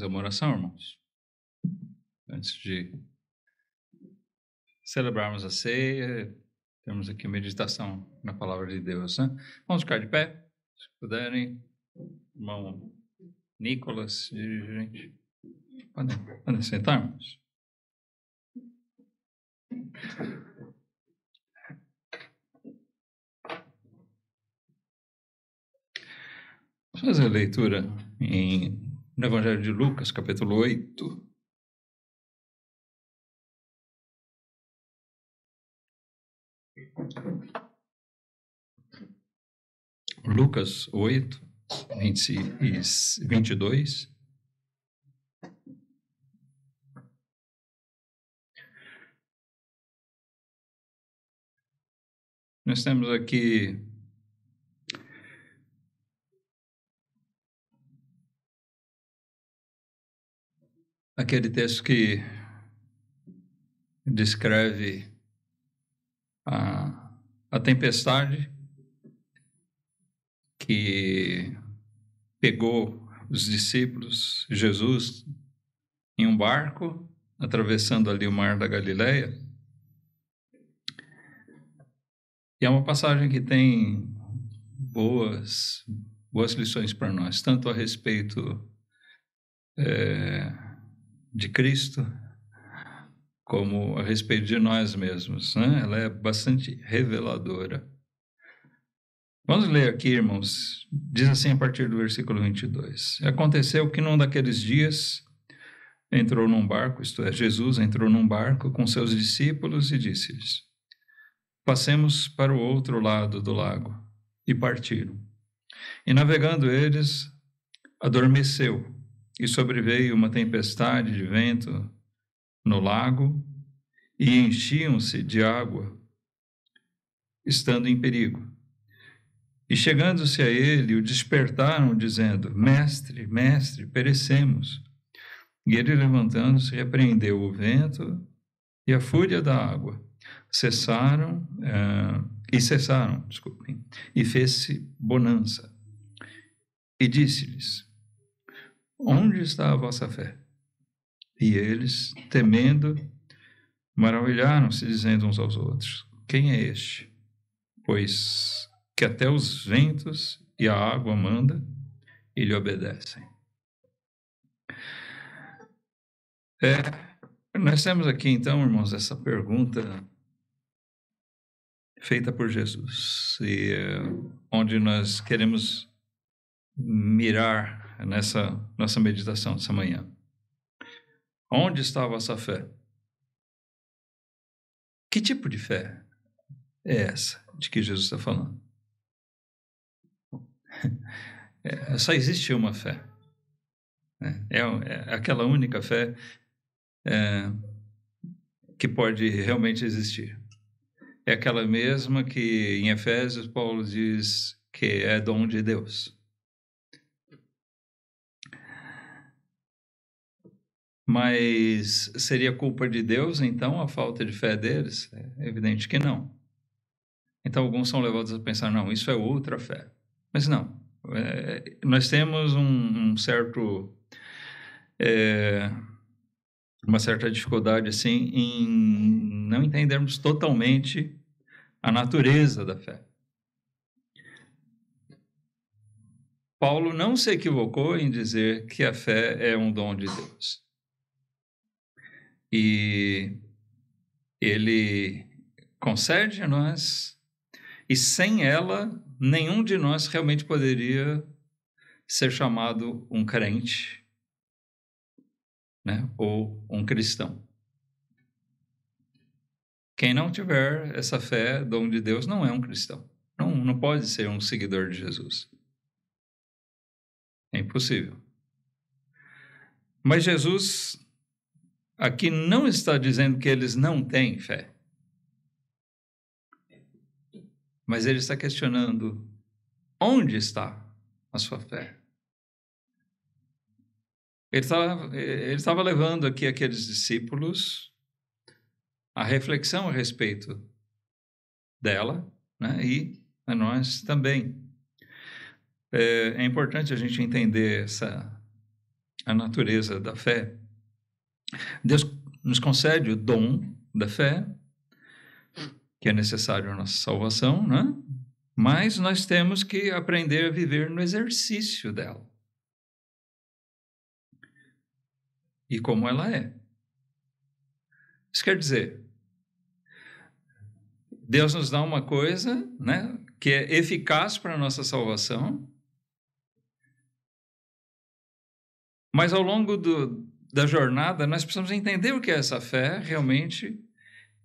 fazer uma oração, irmãos? Antes de celebrarmos a ceia, temos aqui meditação na palavra de Deus, né? Vamos ficar de pé, se puderem. Irmão Nicolas, dirigente. Podem sentar, irmãos? Vamos fazer a leitura no Evangelho de Lucas, capítulo 8. Lucas 8, 22. Nós temos aqui aquele texto que descreve a tempestade que pegou os discípulos, Jesus, em um barco, atravessando ali o mar da Galileia. E é uma passagem que tem boas lições para nós, tanto a respeito de Cristo, como a respeito de nós mesmos, né? Ela é bastante reveladora. Vamos ler aqui, irmãos. Diz assim a partir do versículo 22. Aconteceu que num daqueles dias entrou num barco, isto é, Jesus entrou num barco com seus discípulos e disse-lhes: passemos para o outro lado do lago. E partiram. E navegando eles, adormeceu, e sobreveio uma tempestade de vento no lago, e enchiam-se de água, estando em perigo. E chegando-se a ele, o despertaram, dizendo: Mestre, mestre, perecemos. E ele, levantando-se, repreendeu o vento e a fúria da água. Cessaram, e fez-se bonança. E disse-lhes: onde está a vossa fé? E eles, temendo, maravilharam-se, dizendo uns aos outros: quem é este? Pois que até os ventos e a água manda e lhe obedecem. Nós temos aqui, então, irmãos, essa pergunta feita por Jesus, e onde nós queremos mirar nessa nossa meditação dessa manhã. Onde está a vossa fé? Que tipo de fé é essa de que Jesus está falando? Só existe uma fé. É aquela única fé que pode realmente existir. É aquela mesma que em Efésios Paulo diz que é dom de Deus. Mas seria culpa de Deus, então, a falta de fé deles? É evidente que não. Então, alguns são levados a pensar, não, isso é outra fé. Mas não. Nós temos uma certa dificuldade, assim, em não entendermos totalmente a natureza da fé. Paulo não se equivocou em dizer que a fé é um dom de Deus. E ele concede a nós, e sem ela, nenhum de nós realmente poderia ser chamado um crente, né? Ou um cristão. Quem não tiver essa fé, dom de Deus, não é um cristão. Não pode ser um seguidor de Jesus. É impossível. Mas Jesus aqui não está dizendo que eles não têm fé. Mas ele está questionando: onde está a sua fé? Ele estava levando aqui aqueles discípulos a reflexão a respeito dela, né? E a nós também. É importante a gente entender a natureza da fé, Deus nos concede o dom da fé, que é necessário à nossa salvação, né? Mas nós temos que aprender a viver no exercício dela. E como ela é. Isso quer dizer, Deus nos dá uma coisa, né, que é eficaz para a nossa salvação, mas ao longo da jornada nós precisamos entender o que é essa fé realmente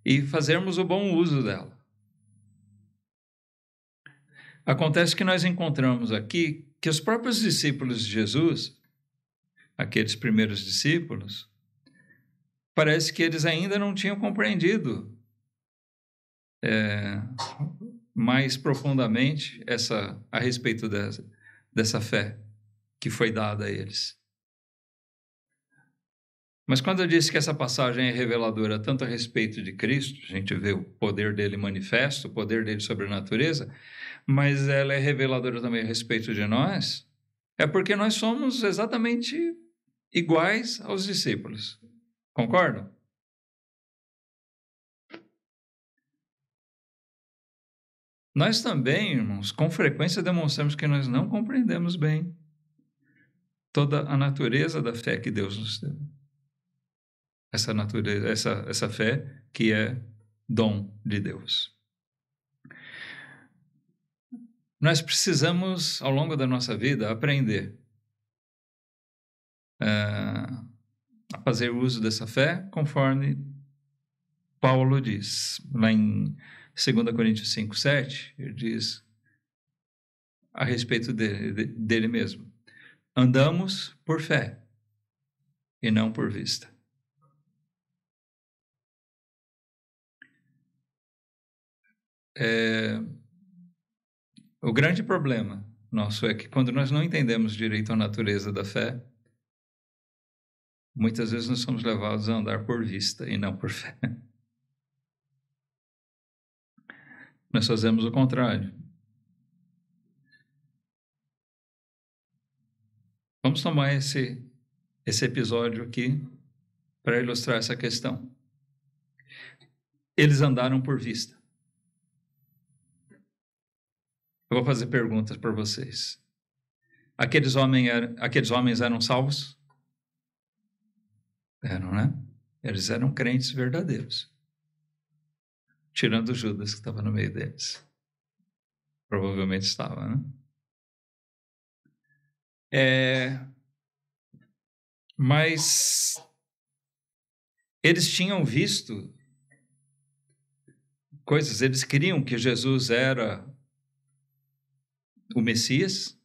e fazermos o bom uso dela. Acontece que nós encontramos aqui que os próprios discípulos de Jesus, aqueles primeiros discípulos, parece que eles ainda não tinham compreendido mais profundamente a respeito dessa fé que foi dada a eles. Mas quando eu disse que essa passagem é reveladora tanto a respeito de Cristo, a gente vê o poder dele manifesto, o poder dele sobre a natureza, mas ela é reveladora também a respeito de nós, é porque nós somos exatamente iguais aos discípulos. Concordam? Nós também, irmãos, com frequência demonstramos que nós não compreendemos bem toda a natureza da fé que Deus nos deu. Essa natureza, essa fé que é dom de Deus. Nós precisamos, ao longo da nossa vida, aprender a fazer uso dessa fé, conforme Paulo diz, lá em 2 Coríntios 5:7, ele diz a respeito dele mesmo: andamos por fé e não por vista. O grande problema nosso é que quando nós não entendemos direito a natureza da fé, muitas vezes nós somos levados a andar por vista e não por fé. Nós fazemos o contrário. Vamos tomar esse episódio aqui para ilustrar essa questão. Eles andaram por vista. Eu vou fazer perguntas para vocês. Aqueles homens eram salvos? Eram, né? Eles eram crentes verdadeiros. Tirando Judas, que estava no meio deles. Provavelmente estava, né? Mas eles tinham visto coisas, eles criam que Jesus era o Messias.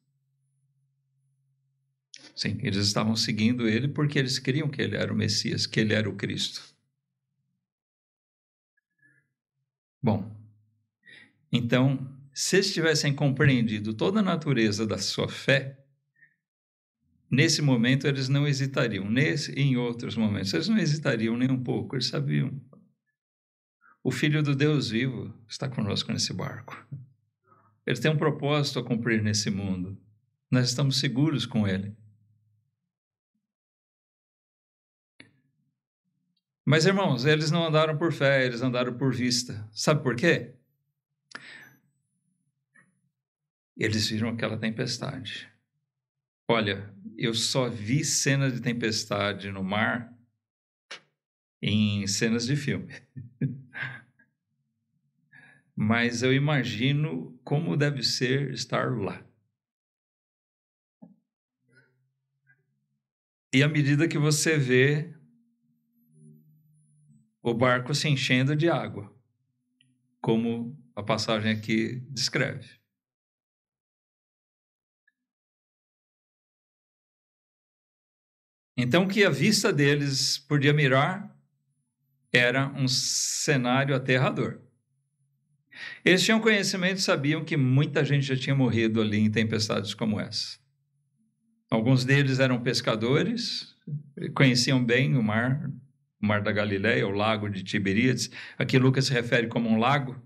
Sim, eles estavam seguindo ele porque eles criam que ele era o Messias, que ele era o Cristo. Bom, então, se eles tivessem compreendido toda a natureza da sua fé, nesse momento eles não hesitariam, nesse e em outros momentos, eles não hesitariam nem um pouco, eles sabiam. O Filho do Deus vivo está conosco nesse barco. Ele tem um propósito a cumprir nesse mundo. Nós estamos seguros com ele. Mas, irmãos, eles não andaram por fé, eles andaram por vista. Sabe por quê? Eles viram aquela tempestade. Olha, eu só vi cenas de tempestade no mar em cenas de filme. Mas eu imagino como deve ser estar lá. E à medida que você vê o barco se enchendo de água, como a passagem aqui descreve. Então, o que a vista deles podia mirar era um cenário aterrador. Eles tinham conhecimento e sabiam que muita gente já tinha morrido ali em tempestades como essa. Alguns deles eram pescadores, conheciam bem o mar da Galileia, o lago de Tiberíades. Aqui Lucas se refere como um lago,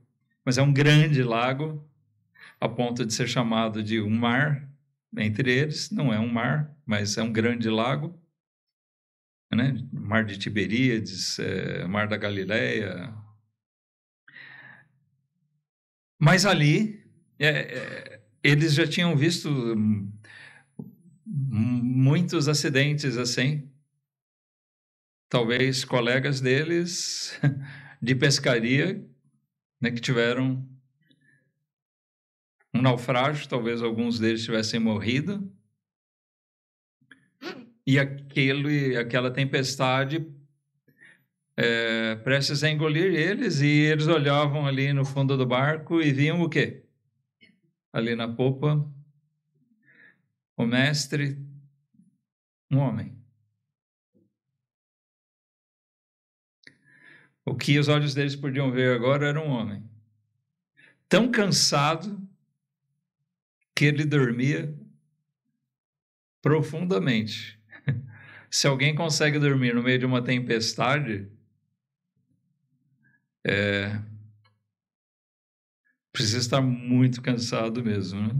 mas é um grande lago, a ponto de ser chamado de um mar, entre eles, não é um mar, mas é um grande lago, né? Mar de Tiberíades, Mar da Galileia. Mas ali, eles já tinham visto muitos acidentes assim. Talvez colegas deles de pescaria, né, que tiveram um naufrágio, talvez alguns deles tivessem morrido. E aquela tempestade prestes a engolir eles, e eles olhavam ali no fundo do barco e viam o quê? Ali na popa, o mestre, um homem. O que os olhos deles podiam ver agora era um homem. Tão cansado que ele dormia profundamente. Se alguém consegue dormir no meio de uma tempestade, precisa estar muito cansado mesmo, né?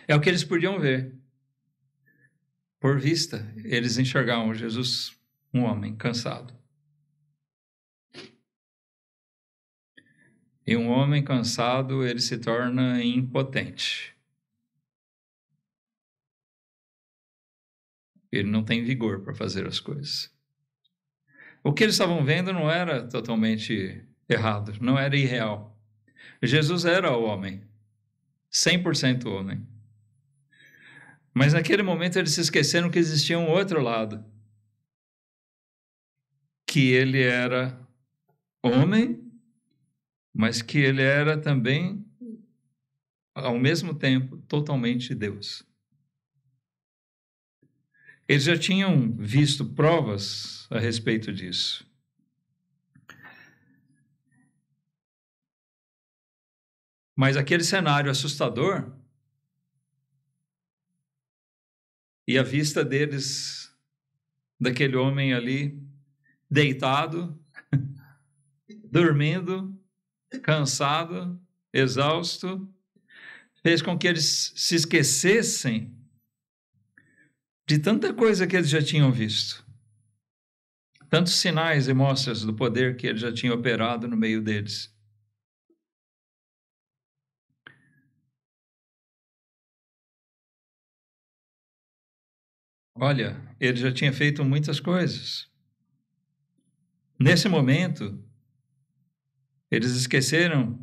É o que eles podiam ver. Por vista, eles enxergavam Jesus, um homem cansado. E um homem cansado, ele se torna impotente. Ele não tem vigor para fazer as coisas. O que eles estavam vendo não era totalmente errado, não era irreal. Jesus era o homem, 100% homem. Mas naquele momento eles se esqueceram que existia um outro lado. Que ele era homem, mas que ele era também, ao mesmo tempo, totalmente Deus. Eles já tinham visto provas a respeito disso. Mas aquele cenário assustador, e a vista deles, daquele homem ali, deitado, dormindo, cansado, exausto, fez com que eles se esquecessem de tanta coisa que eles já tinham visto. Tantos sinais e mostras do poder que ele já tinha operado no meio deles. Olha, ele já tinha feito muitas coisas. Nesse momento, eles esqueceram.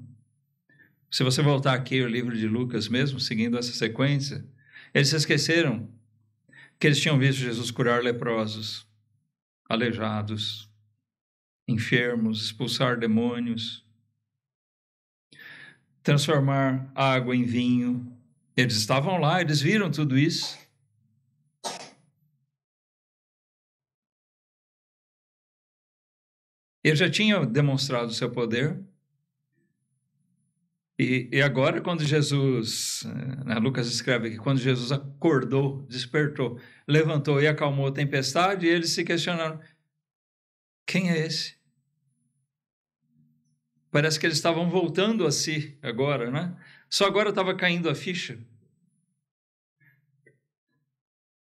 Se você voltar aqui ao livro de Lucas mesmo, seguindo essa sequência, eles se esqueceram que eles tinham visto Jesus curar leprosos, aleijados, enfermos, expulsar demônios, transformar água em vinho. Eles estavam lá, eles viram tudo isso. Ele já tinha demonstrado o seu poder. E agora, quando Jesus, Lucas escreve que quando Jesus acordou, despertou, levantou e acalmou a tempestade, eles se questionaram: quem é esse? Parece que eles estavam voltando a si agora, né? Só agora estava caindo a ficha.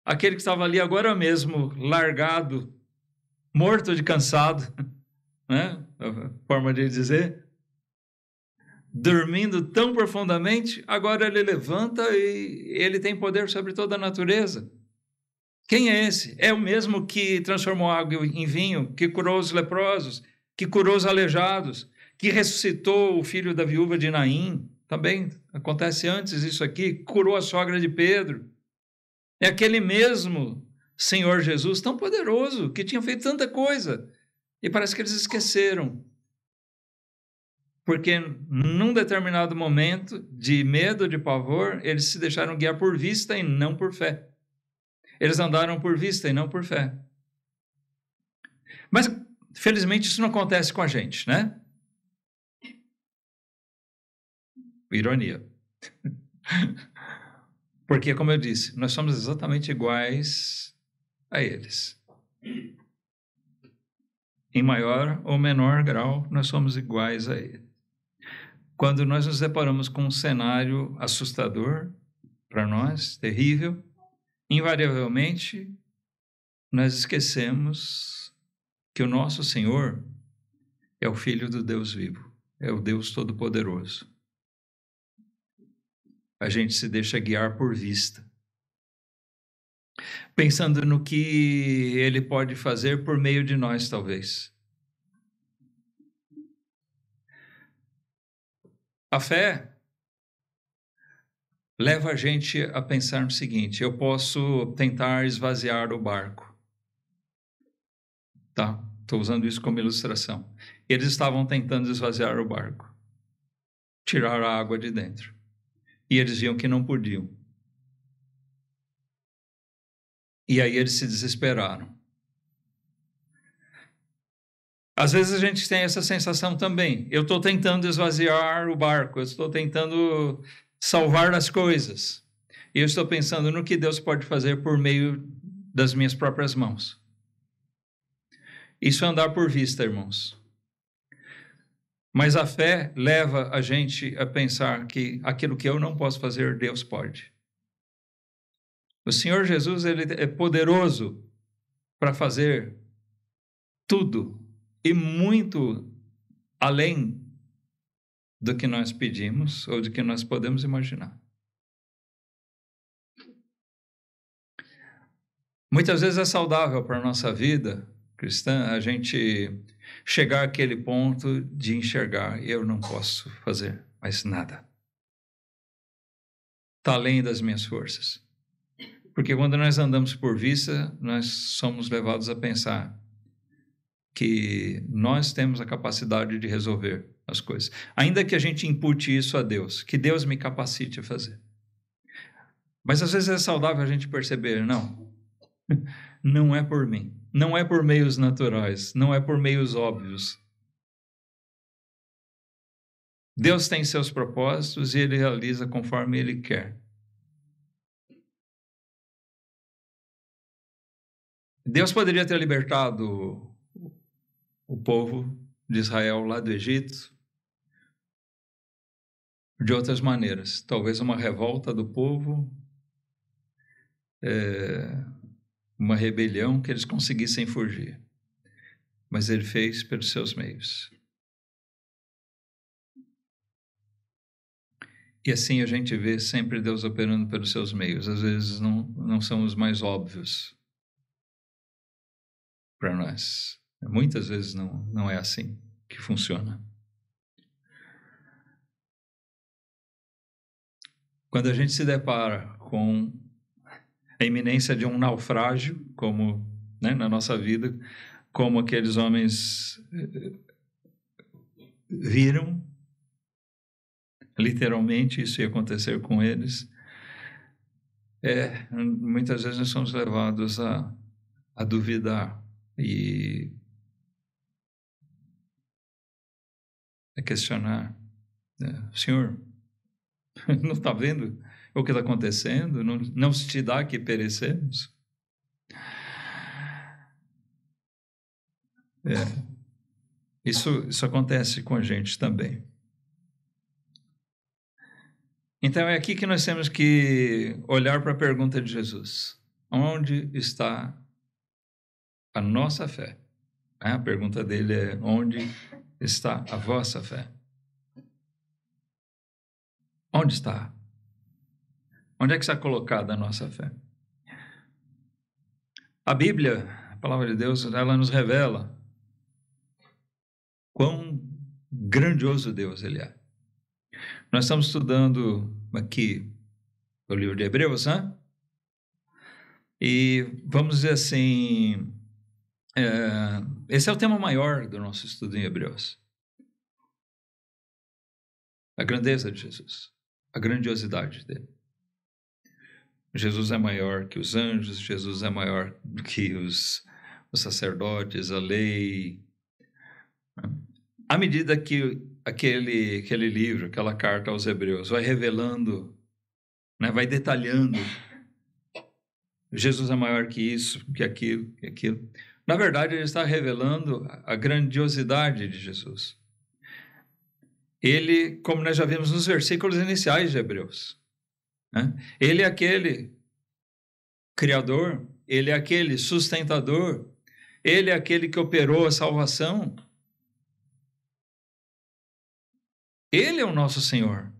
Aquele que estava ali agora mesmo, largado, morto de cansado, né? A forma de dizer, dormindo tão profundamente, agora ele levanta e ele tem poder sobre toda a natureza. Quem é esse? É o mesmo que transformou água em vinho, que curou os leprosos, que curou os aleijados, que ressuscitou o filho da viúva de Naim. Também acontece antes isso aqui, curou a sogra de Pedro. É aquele mesmo Senhor Jesus tão poderoso, que tinha feito tanta coisa. E parece que eles esqueceram. Porque num determinado momento de medo, de pavor, eles se deixaram guiar por vista e não por fé. Eles andaram por vista e não por fé. Mas, felizmente, isso não acontece com a gente, né? Ironia. Porque, como eu disse, nós somos exatamente iguais a eles. Em maior ou menor grau, nós somos iguais a eles. Quando nós nos deparamos com um cenário assustador, para nós, terrível, invariavelmente nós esquecemos que o nosso Senhor é o Filho do Deus vivo, é o Deus Todo-Poderoso. A gente se deixa guiar por vista, pensando no que Ele pode fazer por meio de nós, talvez. A fé leva a gente a pensar no seguinte: eu posso tentar esvaziar o barco. Tá? Estou usando isso como ilustração. Eles estavam tentando esvaziar o barco, tirar a água de dentro. E eles viam que não podiam. E aí eles se desesperaram. Às vezes a gente tem essa sensação também. Eu estou tentando esvaziar o barco, eu estou tentando salvar as coisas. E eu estou pensando no que Deus pode fazer por meio das minhas próprias mãos. Isso é andar por vista, irmãos. Mas a fé leva a gente a pensar que aquilo que eu não posso fazer, Deus pode. O Senhor Jesus, ele é poderoso para fazer tudo e muito além do que nós pedimos ou do que nós podemos imaginar. Muitas vezes é saudável para a nossa vida cristã a gente chegar àquele ponto de enxergar: eu não posso fazer mais nada. Está além das minhas forças. Porque quando nós andamos por vista, nós somos levados a pensar que nós temos a capacidade de resolver as coisas. Ainda que a gente impute isso a Deus, que Deus me capacite a fazer. Mas às vezes é saudável a gente perceber: não é por mim, não é por meios naturais, não é por meios óbvios. Deus tem seus propósitos e Ele realiza conforme Ele quer. Deus poderia ter libertado o povo de Israel lá do Egito de outras maneiras. Talvez uma revolta do povo, uma rebelião que eles conseguissem fugir. Mas Ele fez pelos seus meios. E assim a gente vê sempre Deus operando pelos seus meios. Às vezes não são os mais óbvios para nós. Muitas vezes não é assim que funciona. Quando a gente se depara com a iminência de um naufrágio, como na nossa vida, como aqueles homens viram, literalmente isso ia acontecer com eles, muitas vezes nós somos levados a duvidar e a questionar: Senhor, não está vendo o que está acontecendo? Não se te dá que perecemos? Isso acontece com a gente também. Então é aqui que nós temos que olhar para a pergunta de Jesus: onde está a nossa fé? A pergunta dele é: onde está a vossa fé? Onde está? Onde é que está colocada a nossa fé? A Bíblia, a palavra de Deus, ela nos revela quão grandioso Deus Ele é. Nós estamos estudando aqui o livro de Hebreus, né? E vamos dizer assim, esse é o tema maior do nosso estudo em Hebreus. A grandeza de Jesus, a grandiosidade dele. Jesus é maior que os anjos, Jesus é maior do que os sacerdotes, a lei. À medida que aquele livro, aquela carta aos Hebreus vai revelando, vai detalhando, Jesus é maior que isso, que aquilo, que aquilo. Na verdade, ele está revelando a grandiosidade de Jesus. Ele, como nós já vimos nos versículos iniciais de Hebreus, né? Ele é aquele criador, ele é aquele sustentador, ele é aquele que operou a salvação. Ele é o nosso Senhor.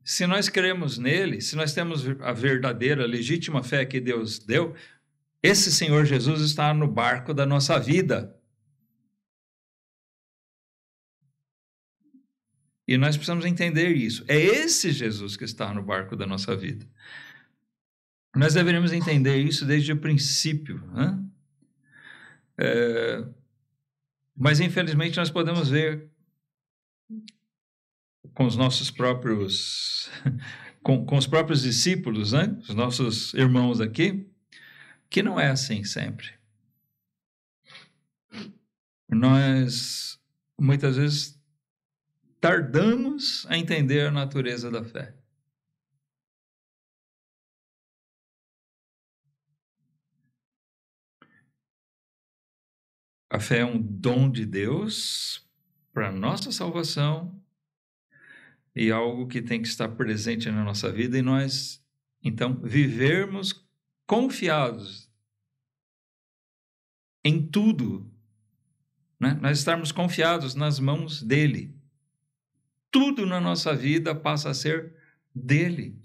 Se nós cremos nele, se nós temos a verdadeira, legítima fé que Deus deu, esse Senhor Jesus está no barco da nossa vida. E nós precisamos entender isso. É esse Jesus que está no barco da nossa vida. Nós deveríamos entender isso desde o princípio, né? Mas, infelizmente, nós podemos ver com os nossos próprios, com os próprios discípulos, né? Os nossos irmãos aqui, que não é assim sempre. Nós, muitas vezes, tardamos a entender a natureza da fé. A fé é um dom de Deus para a nossa salvação e algo que tem que estar presente na nossa vida e nós, então, vivermos confiados em tudo, né? Nós estarmos confiados nas mãos dele. Tudo na nossa vida passa a ser dele.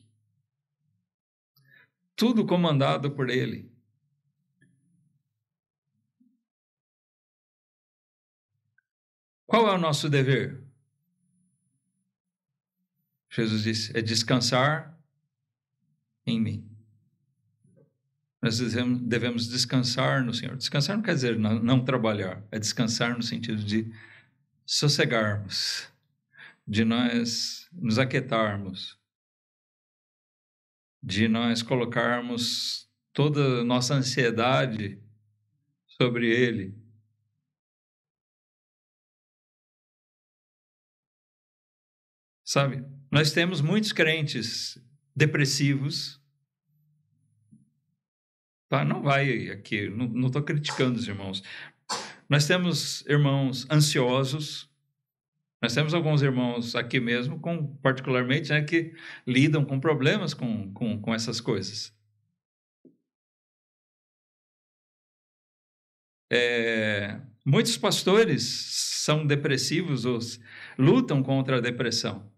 Tudo comandado por ele. Qual é o nosso dever? Jesus disse, é descansar em mim. Nós devemos descansar no Senhor. Descansar não quer dizer não trabalhar, é descansar no sentido de sossegarmos, de nós nos aquietarmos, de nós colocarmos toda a nossa ansiedade sobre ele. Sabe, nós temos muitos crentes depressivos, tá? Não vai aqui, não estou criticando os irmãos. Nós temos irmãos ansiosos, nós temos alguns irmãos aqui mesmo, particularmente, né, que lidam com problemas com essas coisas. Muitos pastores são depressivos ou lutam contra a depressão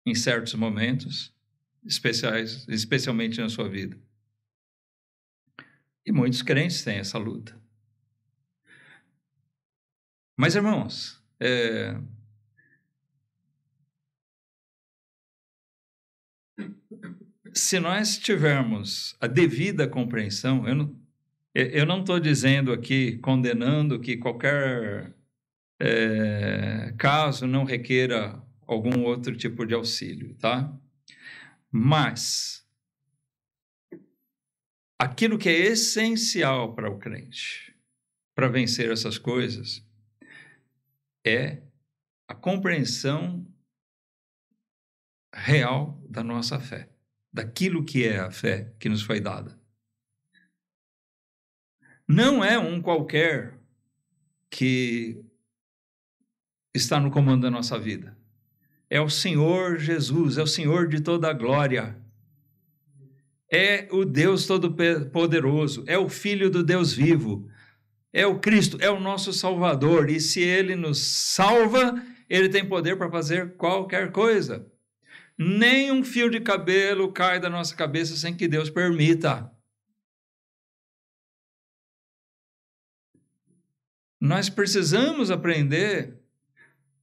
em certos momentos, especialmente na sua vida. E muitos crentes têm essa luta. Mas, irmãos, se nós tivermos a devida compreensão, eu não estou dizendo aqui, condenando que qualquer caso não requeira algum outro tipo de auxílio, tá? Mas aquilo que é essencial para o crente, para vencer essas coisas, é a compreensão real da nossa fé, daquilo que é a fé que nos foi dada. Não é um qualquer que está no comando da nossa vida. É o Senhor Jesus, é o Senhor de toda a glória. É o Deus Todo-Poderoso, é o Filho do Deus vivo, é o Cristo, é o nosso Salvador. E se Ele nos salva, Ele tem poder para fazer qualquer coisa. Nem um fio de cabelo cai da nossa cabeça sem que Deus permita. Nós precisamos aprender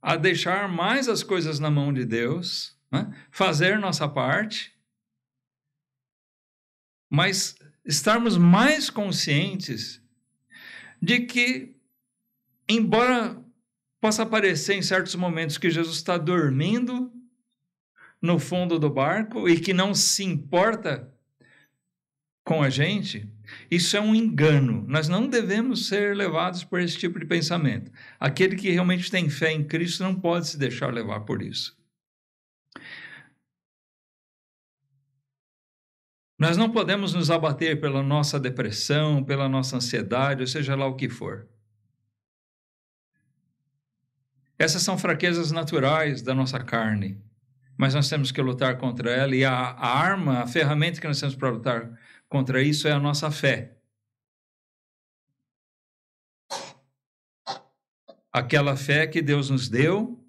a deixar mais as coisas na mão de Deus, né? Fazer nossa parte, mas estarmos mais conscientes de que, embora possa parecer em certos momentos que Jesus está dormindo no fundo do barco e que não se importa com a gente, isso é um engano. Nós não devemos ser levados por esse tipo de pensamento. Aquele que realmente tem fé em Cristo não pode se deixar levar por isso. Nós não podemos nos abater pela nossa depressão, pela nossa ansiedade, ou seja lá o que for. Essas são fraquezas naturais da nossa carne, mas nós temos que lutar contra ela, e a arma, a ferramenta que nós temos para lutar contra isso é a nossa fé. Aquela fé que Deus nos deu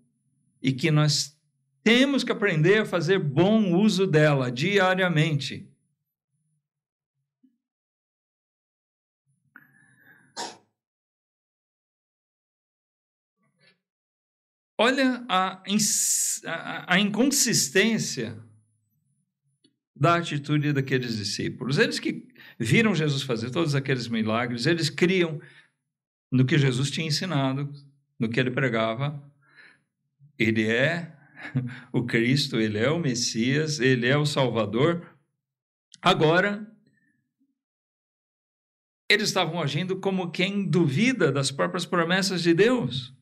e que nós temos que aprender a fazer bom uso dela diariamente. Olha a inconsistência da atitude daqueles discípulos. Eles que viram Jesus fazer todos aqueles milagres, eles criam no que Jesus tinha ensinado, no que ele pregava. Ele é o Cristo, ele é o Messias, ele é o Salvador. Agora, eles estavam agindo como quem duvida das próprias promessas de Deus,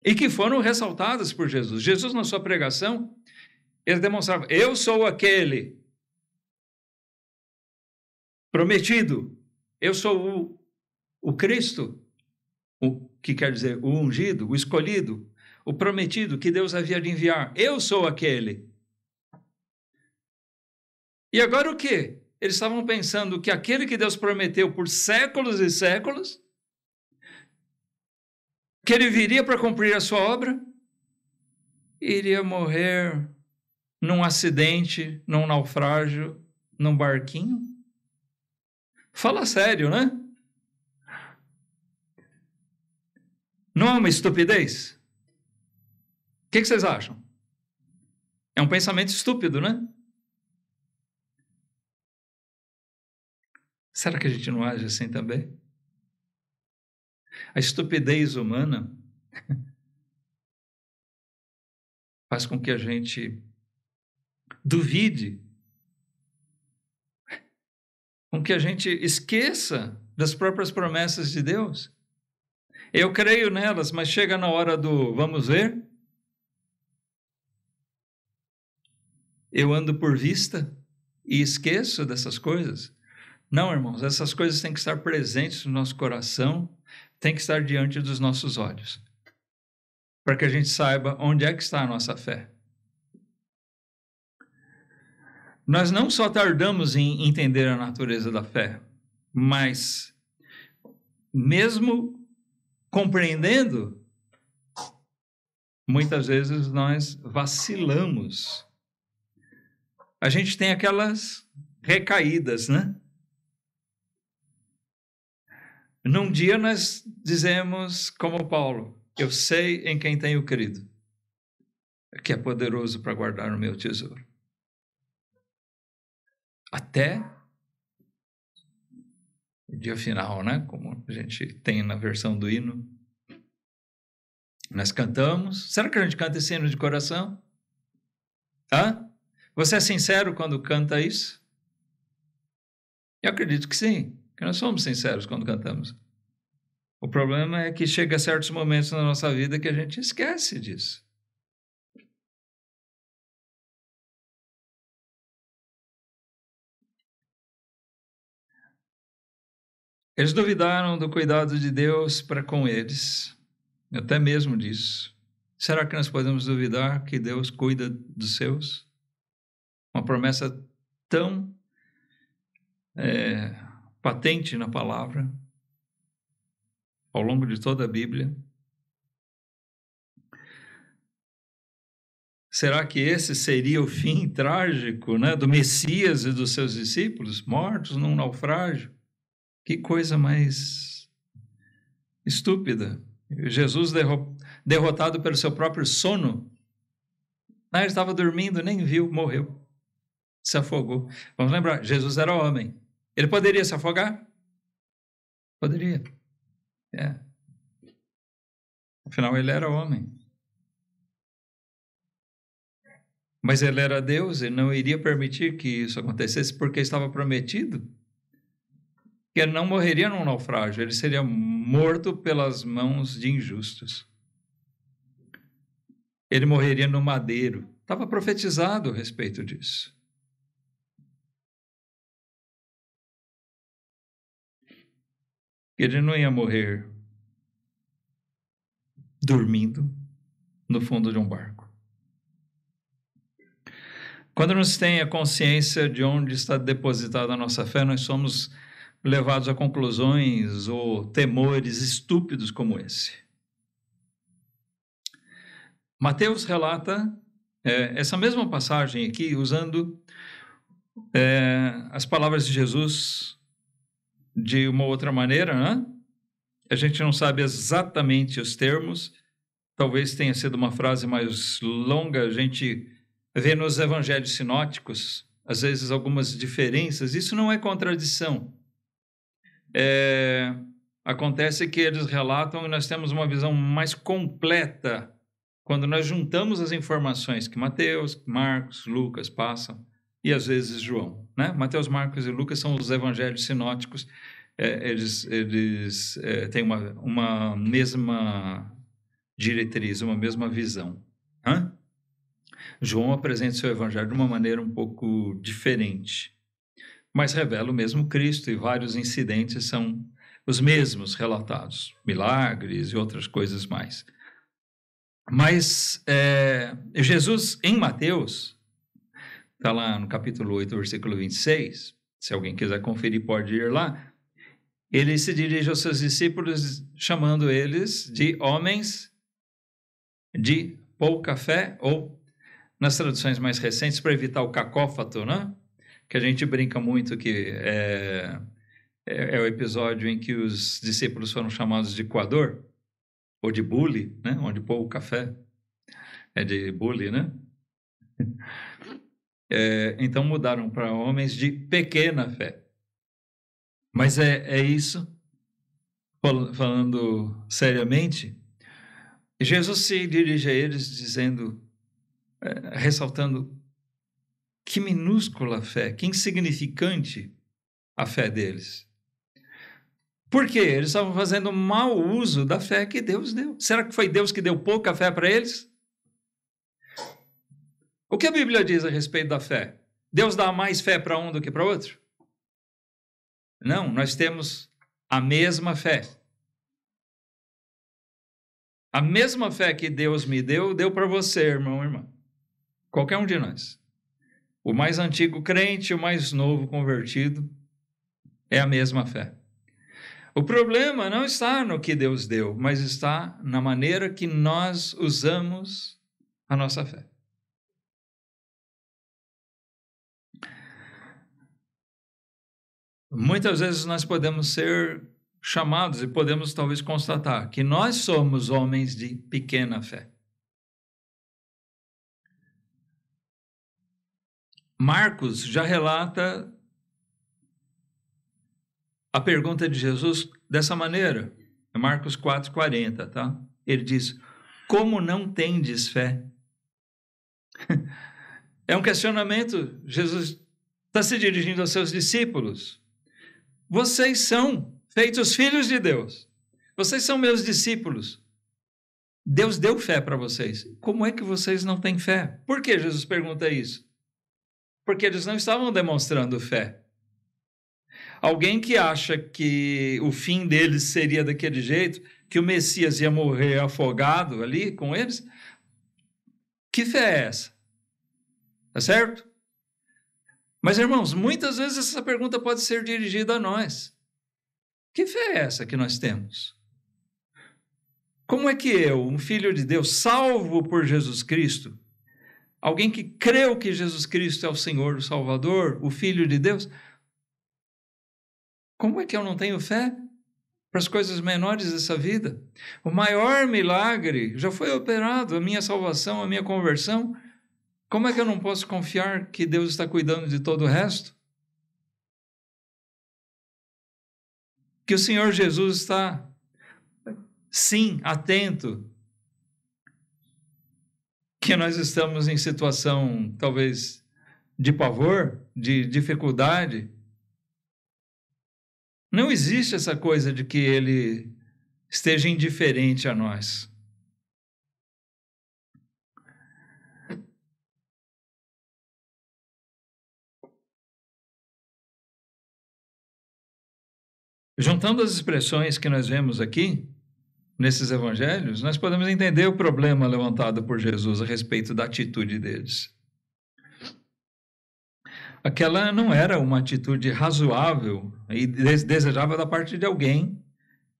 e que foram ressaltadas por Jesus. Jesus, na sua pregação, ele demonstrava: eu sou aquele prometido, eu sou o Cristo, o que quer dizer o ungido, o escolhido, o prometido que Deus havia de enviar. Eu sou aquele. E agora o quê? Eles estavam pensando que aquele que Deus prometeu por séculos e séculos, que ele viria para cumprir a sua obra, iria morrer num acidente, num naufrágio, num barquinho. Fala sério, né? Não é uma estupidez? O que vocês acham? É um pensamento estúpido, né? Será que a gente não age assim também? A estupidez humana faz com que a gente duvide, com que a gente esqueça das próprias promessas de Deus. Eu creio nelas, mas chega na hora do vamos ver, eu ando por vista e esqueço dessas coisas. Não, irmãos, essas coisas têm que estar presentes no nosso coração, têm que estar diante dos nossos olhos, para que a gente saiba onde é que está a nossa fé. Nós não só tardamos em entender a natureza da fé, mas mesmo compreendendo, muitas vezes nós vacilamos. A gente tem aquelas recaídas, né? Num dia nós dizemos, como Paulo: eu sei em quem tenho crido, que é poderoso para guardar o meu tesouro. Até o dia final, né? Como a gente tem na versão do hino. Nós cantamos. Será que a gente canta esse hino de coração? Hã? Você é sincero quando canta isso? Eu acredito que sim, que nós somos sinceros quando cantamos. O problema é que chega a certos momentos na nossa vida que a gente esquece disso. Eles duvidaram do cuidado de Deus para com eles, até mesmo disso. Será que nós podemos duvidar que Deus cuida dos seus? Uma promessa tão patente na palavra, ao longo de toda a Bíblia. Será que esse seria o fim trágico, né, do Messias e dos seus discípulos, mortos num naufrágio? Que coisa mais estúpida. Jesus derrotado pelo seu próprio sono. Ele estava dormindo, nem viu, morreu. Se afogou. Vamos lembrar, Jesus era homem. Ele poderia se afogar? Poderia. Afinal, ele era homem. Mas ele era Deus e não iria permitir que isso acontecesse, porque estava prometido que ele não morreria num naufrágio, ele seria morto pelas mãos de injustos. Ele morreria no madeiro. Estava profetizado a respeito disso. Ele não ia morrer dormindo no fundo de um barco. Quando nos tem a consciência de onde está depositada a nossa fé, nós somos levados a conclusões ou temores estúpidos como esse. Mateus relata essa mesma passagem aqui, usando as palavras de Jesus de uma outra maneira, né? A gente não sabe exatamente os termos, talvez tenha sido uma frase mais longa. A gente vê nos evangelhos sinóticos, às vezes, algumas diferenças. Isso não é contradição. Acontece que eles relatam e nós temos uma visão mais completa quando nós juntamos as informações que Mateus, Marcos, Lucas passam, e às vezes João, né? Mateus, Marcos e Lucas são os evangelhos sinóticos. Eles têm uma mesma diretriz, uma mesma visão. João apresenta seu evangelho de uma maneira um pouco diferente, mas revela o mesmo Cristo, e vários incidentes são os mesmos relatados, milagres e outras coisas mais. Mas Jesus, em Mateus, está lá no capítulo 8, versículo 26, se alguém quiser conferir, pode ir lá. Ele se dirige aos seus discípulos, chamando eles de homens de pouca fé, ou, nas traduções mais recentes, para evitar o cacófato, né? Que a gente brinca muito que é o episódio em que os discípulos foram chamados de coador, ou de bully, né? Onde pouca fé é de bully, né? Então mudaram para homens de pequena fé. Mas é isso, falando seriamente, Jesus se dirige a eles dizendo, ressaltando que minúscula fé, que insignificante a fé deles. Por quê? Eles estavam fazendo mau uso da fé que Deus deu. Será que foi Deus que deu pouca fé para eles? O que a Bíblia diz a respeito da fé? Deus dá mais fé para um do que para outro? Não, nós temos a mesma fé. A mesma fé que Deus me deu para você, irmão e irmã. Qualquer um de nós. O mais antigo crente, o mais novo convertido, é a mesma fé. O problema não está no que Deus deu, mas está na maneira que nós usamos a nossa fé. Muitas vezes nós podemos ser chamados e podemos talvez constatar que nós somos homens de pequena fé. Marcos já relata a pergunta de Jesus dessa maneira, é Marcos 4:40, tá? Ele diz, como não tendes fé? É um questionamento, Jesus está se dirigindo aos seus discípulos. Vocês são feitos filhos de Deus. Vocês são meus discípulos. Deus deu fé para vocês. Como é que vocês não têm fé? Por que Jesus pergunta isso? Porque eles não estavam demonstrando fé. Alguém que acha que o fim deles seria daquele jeito, que o Messias ia morrer afogado ali com eles, que fé é essa? Tá certo? Mas, irmãos, muitas vezes essa pergunta pode ser dirigida a nós. Que fé é essa que nós temos? Como é que eu, um filho de Deus, salvo por Jesus Cristo, alguém que creu que Jesus Cristo é o Senhor, o Salvador, o Filho de Deus, como é que eu não tenho fé para as coisas menores dessa vida? O maior milagre já foi operado, a minha salvação, a minha conversão. Como é que eu não posso confiar que Deus está cuidando de todo o resto? Que o Senhor Jesus está, sim, atento. Que nós estamos em situação, talvez, de pavor, de dificuldade. Não existe essa coisa de que Ele esteja indiferente a nós. Juntando as expressões que nós vemos aqui, nesses evangelhos, nós podemos entender o problema levantado por Jesus a respeito da atitude deles. Aquela não era uma atitude razoável e desejável da parte de alguém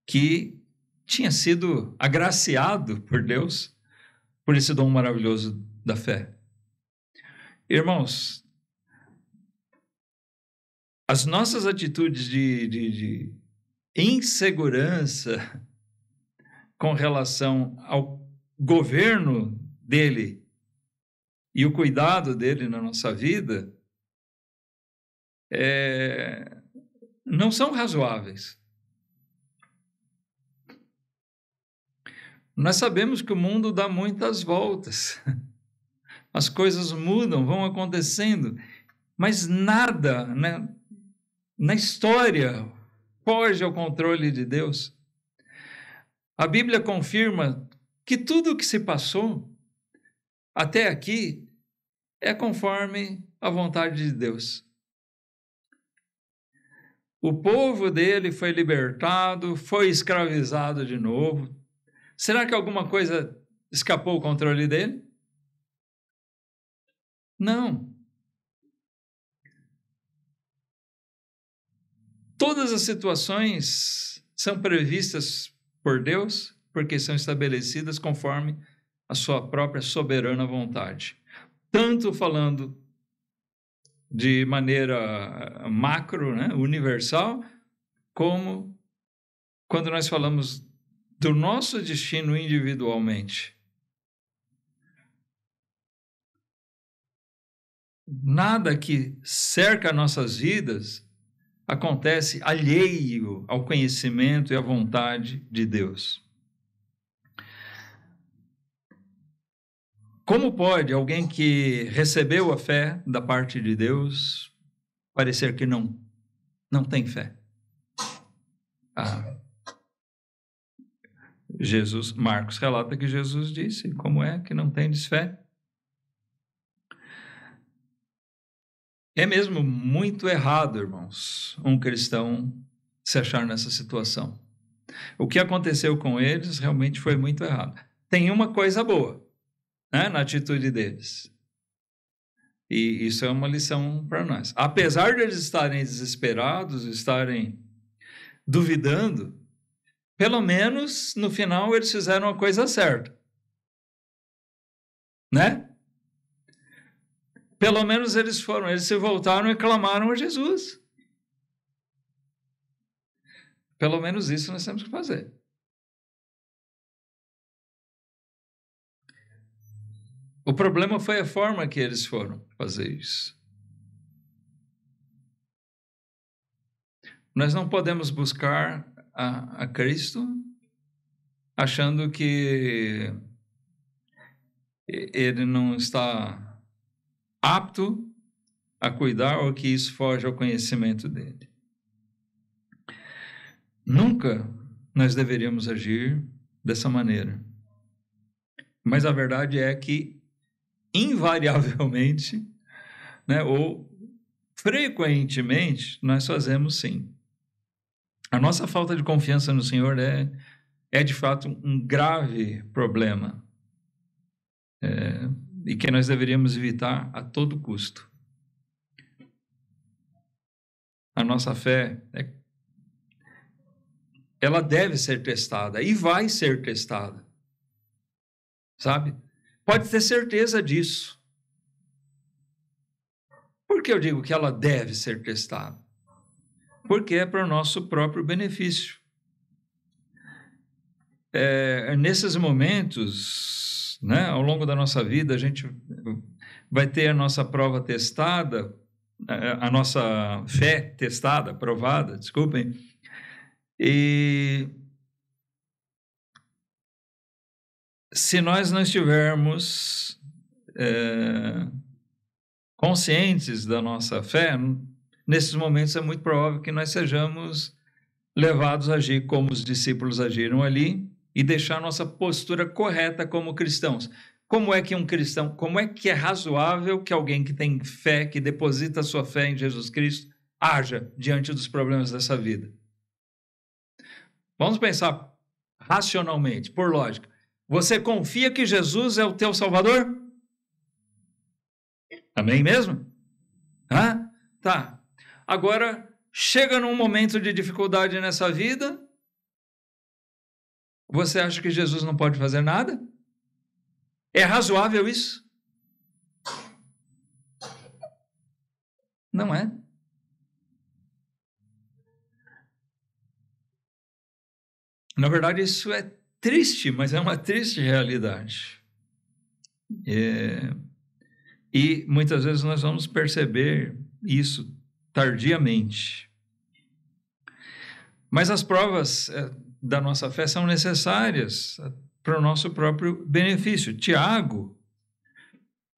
que tinha sido agraciado por Deus por esse dom maravilhoso da fé. Irmãos, as nossas atitudes de insegurança com relação ao governo dele e o cuidado dele na nossa vida não são razoáveis. Nós sabemos que o mundo dá muitas voltas, as coisas mudam, vão acontecendo, mas nada, né, na história foge ao controle de Deus. A Bíblia confirma que tudo o que se passou até aqui é conforme a vontade de Deus. O povo dele foi libertado, foi escravizado de novo. Será que alguma coisa escapou ao controle dele? Não. Todas as situações são previstas por Deus, porque são estabelecidas conforme a sua própria soberana vontade. Tanto falando de maneira macro, né, universal, como quando nós falamos do nosso destino individualmente. Nada que cerca nossas vidas acontece alheio ao conhecimento e à vontade de Deus. Como pode alguém que recebeu a fé da parte de Deus parecer que não tem fé? Marcos relata que Jesus disse: como é que não tendes fé? É mesmo muito errado, irmãos, um cristão se achar nessa situação. O que aconteceu com eles realmente foi muito errado. Tem uma coisa boa, né, na atitude deles. E isso é uma lição para nós. Apesar de eles estarem desesperados, estarem duvidando, pelo menos no final eles fizeram a coisa certa. Né? Pelo menos eles se voltaram e clamaram a Jesus. Pelo menos isso nós temos que fazer. O problema foi a forma que eles foram fazer isso. Nós não podemos buscar a Cristo achando que ele não está apto a cuidar ou que isso foge ao conhecimento dele. Nunca nós deveríamos agir dessa maneira. Mas a verdade é que, invariavelmente, né, ou frequentemente, nós fazemos sim. A nossa falta de confiança no Senhor é de fato um grave problema. E que nós deveríamos evitar a todo custo. A nossa fé, ela deve ser testada e vai ser testada, sabe? Pode ter certeza disso. Por que eu digo que ela deve ser testada? Porque é para o nosso próprio benefício. Nesses momentos, né, ao longo da nossa vida, a gente vai ter a nossa prova testada, a nossa fé testada, provada, desculpem, e se nós não estivermos conscientes da nossa fé, nesses momentos é muito provável que nós sejamos levados a agir como os discípulos agiram ali e deixar nossa postura correta como cristãos. Como é que é razoável que alguém que tem fé, que deposita sua fé em Jesus Cristo, haja diante dos problemas dessa vida? Vamos pensar racionalmente, por lógica, você confia que Jesus é o teu Salvador? Amém mesmo? Tá. Agora, chega num momento de dificuldade nessa vida, você acha que Jesus não pode fazer nada? É razoável isso? Não é? Na verdade, isso é triste, mas é uma triste realidade. E muitas vezes nós vamos perceber isso tardiamente. Mas as provas da nossa fé são necessárias para o nosso próprio benefício. Tiago,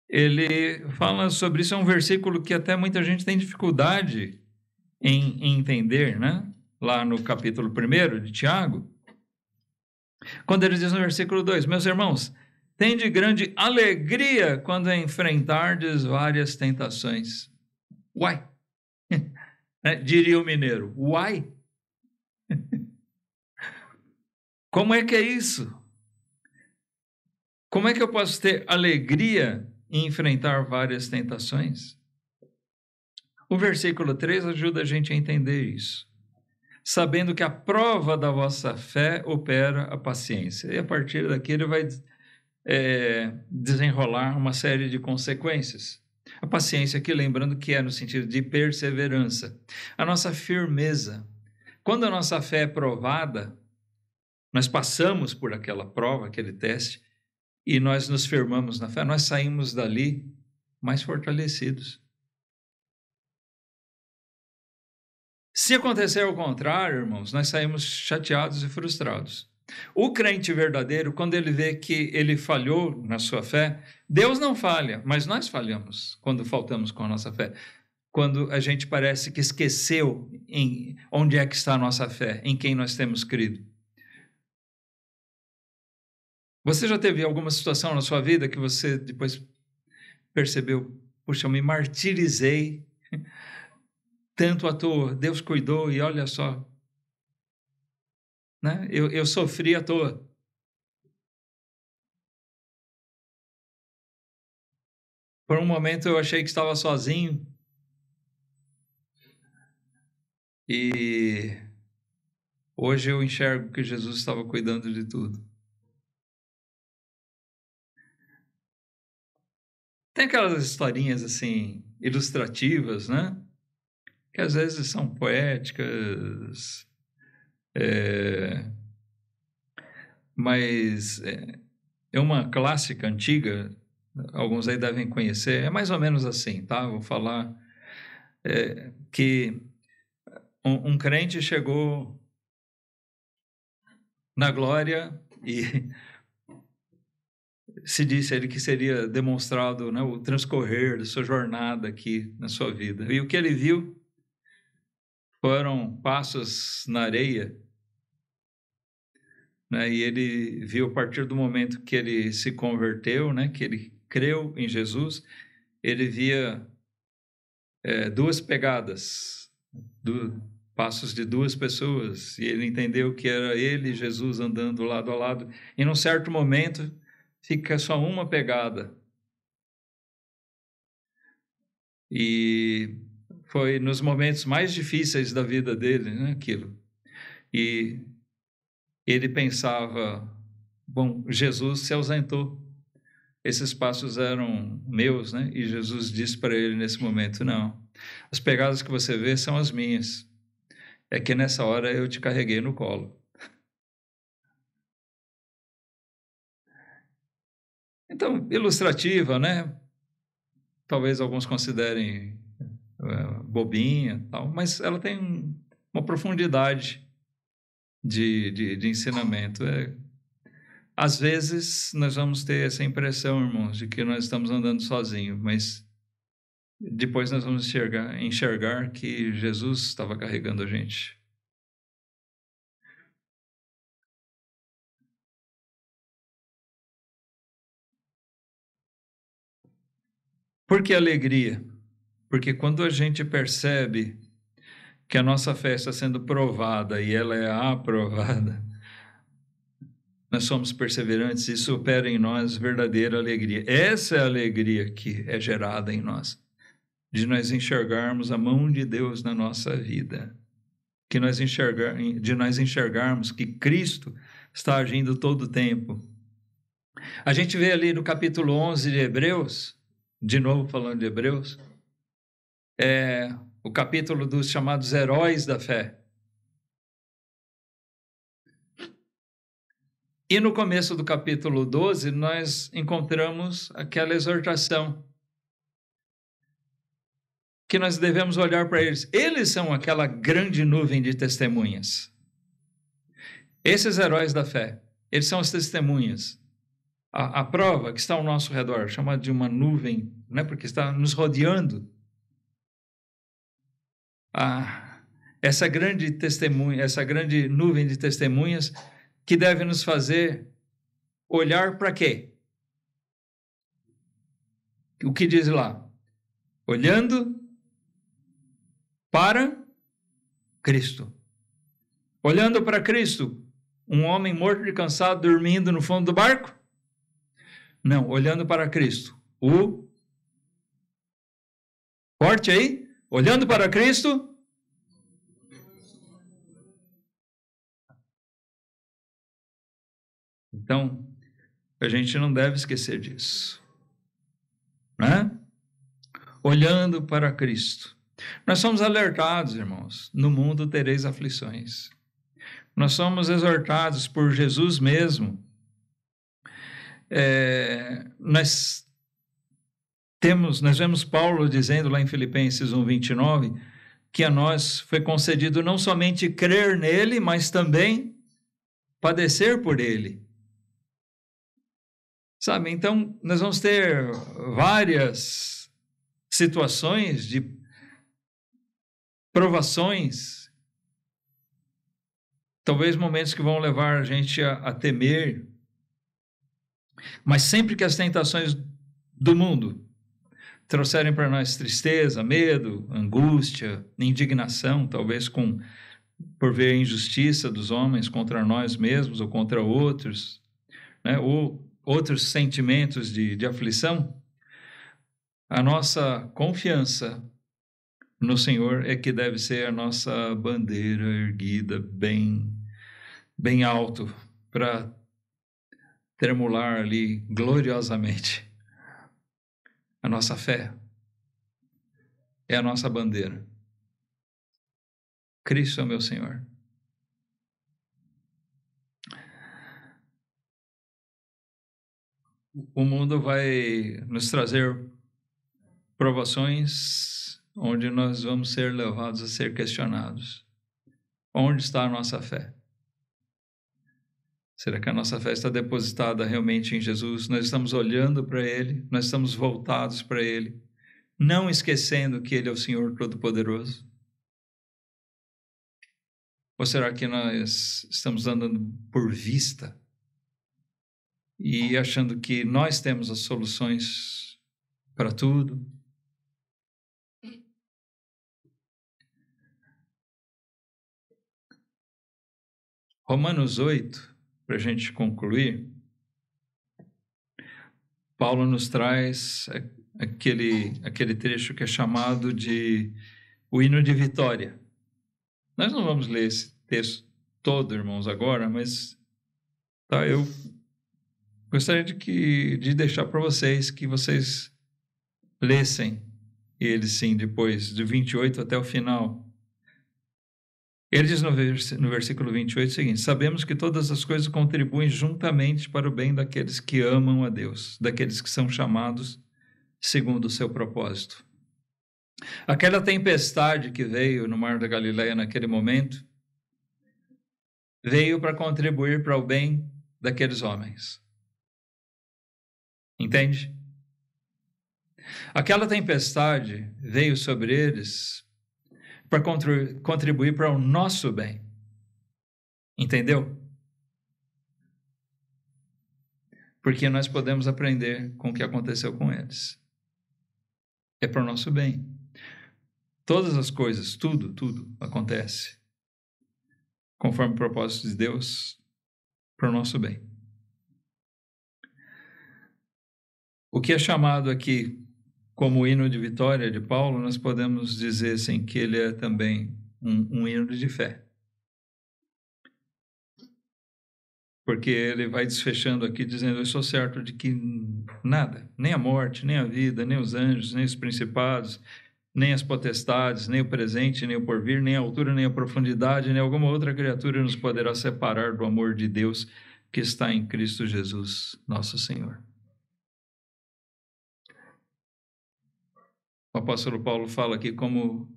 ele fala sobre isso, é um versículo que até muita gente tem dificuldade em entender, né? Lá no capítulo 1 de Tiago, quando ele diz no versículo 2, meus irmãos, tende grande alegria quando enfrentardes várias tentações. Uai! Diria o mineiro, uai! Como é que é isso? Como é que eu posso ter alegria em enfrentar várias tentações? O versículo 3 ajuda a gente a entender isso. Sabendo que a prova da vossa fé opera a paciência. E a partir daqui ele vai desenrolar uma série de consequências. A paciência aqui, lembrando que é no sentido de perseverança. A nossa firmeza. Quando a nossa fé é provada, nós passamos por aquela prova, aquele teste, e nós nos firmamos na fé, nós saímos dali mais fortalecidos. Se acontecer ao contrário, irmãos, nós saímos chateados e frustrados. O crente verdadeiro, quando ele vê que ele falhou na sua fé, Deus não falha, mas nós falhamos quando faltamos com a nossa fé. Quando a gente parece que esqueceu onde é que está a nossa fé, em quem nós temos crido. Você já teve alguma situação na sua vida que você depois percebeu, puxa, eu me martirizei tanto à toa, Deus cuidou e olha só, né? Eu sofri à toa. Por um momento eu achei que estava sozinho e hoje eu enxergo que Jesus estava cuidando de tudo. Tem aquelas historinhas assim, ilustrativas, né? Que às vezes são poéticas, mas é uma clássica antiga, alguns aí devem conhecer, é mais ou menos assim, tá? Vou falar que um crente chegou na glória e se disse a ele que seria demonstrado, né, o transcorrer da sua jornada aqui na sua vida. E o que ele viu foram passos na areia, né, e ele viu a partir do momento que ele se converteu, né, que ele creu em Jesus, ele via duas pegadas, passos de duas pessoas, e ele entendeu que era ele e Jesus andando lado a lado, e num certo momento fica só uma pegada. E foi nos momentos mais difíceis da vida dele, né, aquilo. E ele pensava, bom, Jesus se ausentou. Esses passos eram meus, né? E Jesus disse para ele nesse momento, não, as pegadas que você vê são as minhas. É que nessa hora eu te carreguei no colo. Então, ilustrativa, né? Talvez alguns considerem bobinha, tal, mas ela tem uma profundidade de ensinamento. Às vezes nós vamos ter essa impressão, irmãos, de que nós estamos andando sozinhos, mas depois nós vamos enxergar que Jesus estava carregando a gente. Por que alegria? Porque quando a gente percebe que a nossa fé está sendo provada e ela é aprovada, nós somos perseverantes, isso opera em nós verdadeira alegria. Essa é a alegria que é gerada em nós, de nós enxergarmos a mão de Deus na nossa vida, de nós enxergarmos que Cristo está agindo todo o tempo. A gente vê ali no capítulo 11 de Hebreus, de novo falando de Hebreus, o capítulo dos chamados heróis da fé. E no começo do capítulo 12, nós encontramos aquela exortação, que nós devemos olhar para eles. Eles são aquela grande nuvem de testemunhas. Esses heróis da fé, eles são as testemunhas. A prova que está ao nosso redor, chamada de uma nuvem, né, porque está nos rodeando. Essa grande testemunha, essa grande nuvem de testemunhas que deve nos fazer olhar para quê? O que diz lá? Olhando para Cristo. Olhando para Cristo, um homem morto e cansado dormindo no fundo do barco? Não, olhando para Cristo. Forte aí? Olhando para Cristo. Então, a gente não deve esquecer disso, né? Olhando para Cristo. Nós somos alertados, irmãos, no mundo tereis aflições. Nós somos exortados por Jesus mesmo. Nós vemos Paulo dizendo lá em Filipenses 1:29, que a nós foi concedido não somente crer nele, mas também padecer por ele. Sabe, então nós vamos ter várias situações de provações, talvez momentos que vão levar a gente a temer, mas sempre que as tentações do mundo trouxerem para nós tristeza, medo, angústia, indignação, talvez por ver a injustiça dos homens contra nós mesmos ou contra outros, né, ou outros sentimentos de aflição, a nossa confiança no Senhor é que deve ser a nossa bandeira erguida bem alto, para tremular ali gloriosamente. A nossa fé é a nossa bandeira. Cristo é o meu Senhor. O mundo vai nos trazer provações onde nós vamos ser levados a ser questionados. Onde está a nossa fé? Será que a nossa fé está depositada realmente em Jesus? Nós estamos olhando para Ele, nós estamos voltados para Ele, não esquecendo que Ele é o Senhor Todo-Poderoso? Ou será que nós estamos andando por vista e achando que nós temos as soluções para tudo? Romanos 8, para a gente concluir, Paulo nos traz aquele trecho que é chamado de o hino de vitória. Nós não vamos ler esse texto todo, irmãos, agora, mas eu gostaria de deixar para vocês que vocês lessem ele, sim, depois, de 28 até o final. Ele diz no versículo 28 o seguinte: sabemos que todas as coisas contribuem juntamente para o bem daqueles que amam a Deus, daqueles que são chamados segundo o seu propósito. Aquela tempestade que veio no Mar da Galileia naquele momento, veio para contribuir para o bem daqueles homens. Entende? Aquela tempestade veio sobre eles para contribuir para o nosso bem. Entendeu? Porque nós podemos aprender com o que aconteceu com eles. É para o nosso bem. Todas as coisas, tudo acontece conforme o propósito de Deus para o nosso bem. O que é chamado aqui como hino de vitória de Paulo, nós podemos dizer assim, que ele é também um hino de fé. Porque ele vai desfechando aqui dizendo: eu sou certo de que nada, nem a morte, nem a vida, nem os anjos, nem os principados, nem as potestades, nem o presente, nem o porvir, nem a altura, nem a profundidade, nem alguma outra criatura nos poderá separar do amor de Deus que está em Cristo Jesus, nosso Senhor. O apóstolo Paulo fala aqui como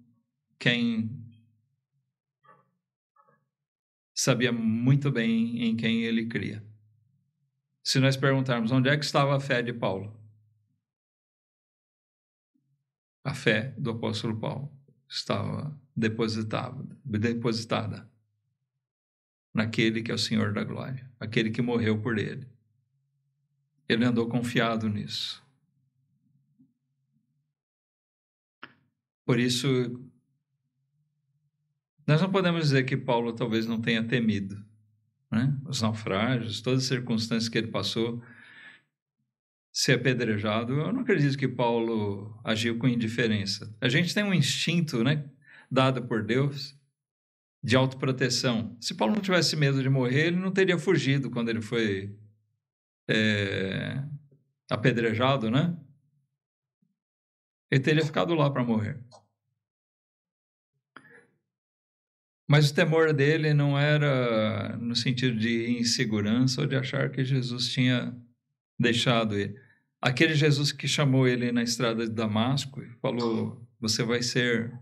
quem sabia muito bem em quem ele cria. Se nós perguntarmos onde é que estava a fé de Paulo, a fé do apóstolo Paulo estava depositada naquele que é o Senhor da glória, aquele que morreu por ele. Ele andou confiado nisso. Por isso, nós não podemos dizer que Paulo talvez não tenha temido, né? Os naufrágios, todas as circunstâncias que ele passou, ser apedrejado. Eu não acredito que Paulo agiu com indiferença. A gente tem um instinto, né, dado por Deus, de autoproteção. Se Paulo não tivesse medo de morrer, ele não teria fugido quando ele foi apedrejado, né? Ele teria ficado lá para morrer. Mas o temor dele não era no sentido de insegurança ou de achar que Jesus tinha deixado ele. Aquele Jesus que chamou ele na estrada de Damasco e falou: você vai ser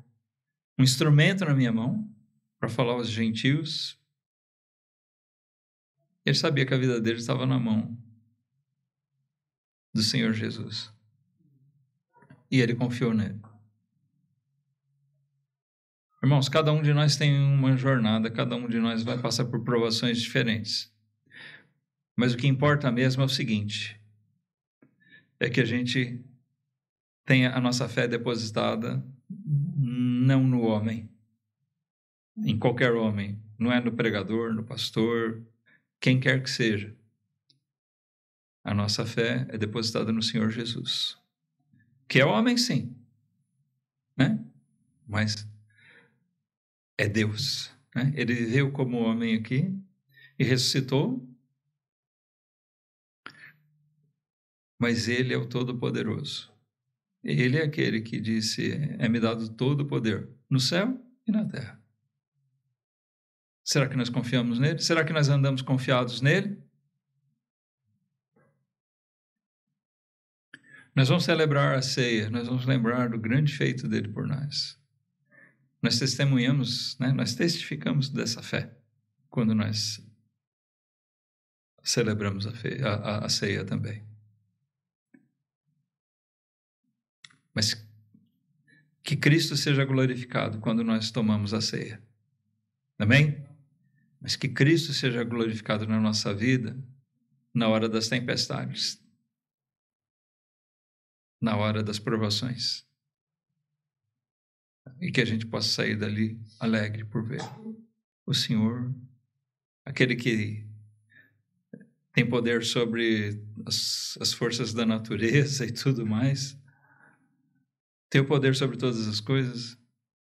um instrumento na minha mão para falar aos gentios. Ele sabia que a vida dele estava na mão do Senhor Jesus. E ele confiou nele. Irmãos, cada um de nós tem uma jornada, cada um de nós vai passar por provações diferentes. Mas o que importa mesmo é o seguinte: é que a gente tenha a nossa fé depositada não no homem, em qualquer homem, não é no pregador, no pastor, quem quer que seja. A nossa fé é depositada no Senhor Jesus, que é homem, sim, né? Mas é Deus, né? Ele viveu como homem aqui e ressuscitou, mas ele é o Todo-Poderoso. Ele é aquele que disse: é-me dado todo o poder no céu e na terra. Será que nós confiamos nele? Será que nós andamos confiados nele? Nós vamos celebrar a ceia, nós vamos lembrar do grande feito dele por nós. Nós testemunhamos, né? Nós testificamos dessa fé quando nós celebramos a ceia também. Mas que Cristo seja glorificado quando nós tomamos a ceia. Amém? Mas que Cristo seja glorificado na nossa vida na hora das tempestades, na hora das provações. E que a gente possa sair dali alegre por ver o Senhor, aquele que tem poder sobre as forças da natureza e tudo mais, tem o poder sobre todas as coisas.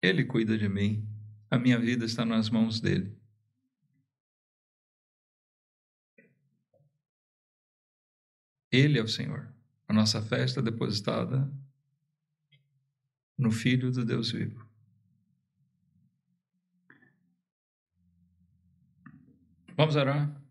Ele cuida de mim, a minha vida está nas mãos dele. Ele é o Senhor. A nossa fé está depositada no Filho do Deus vivo. Vamos orar?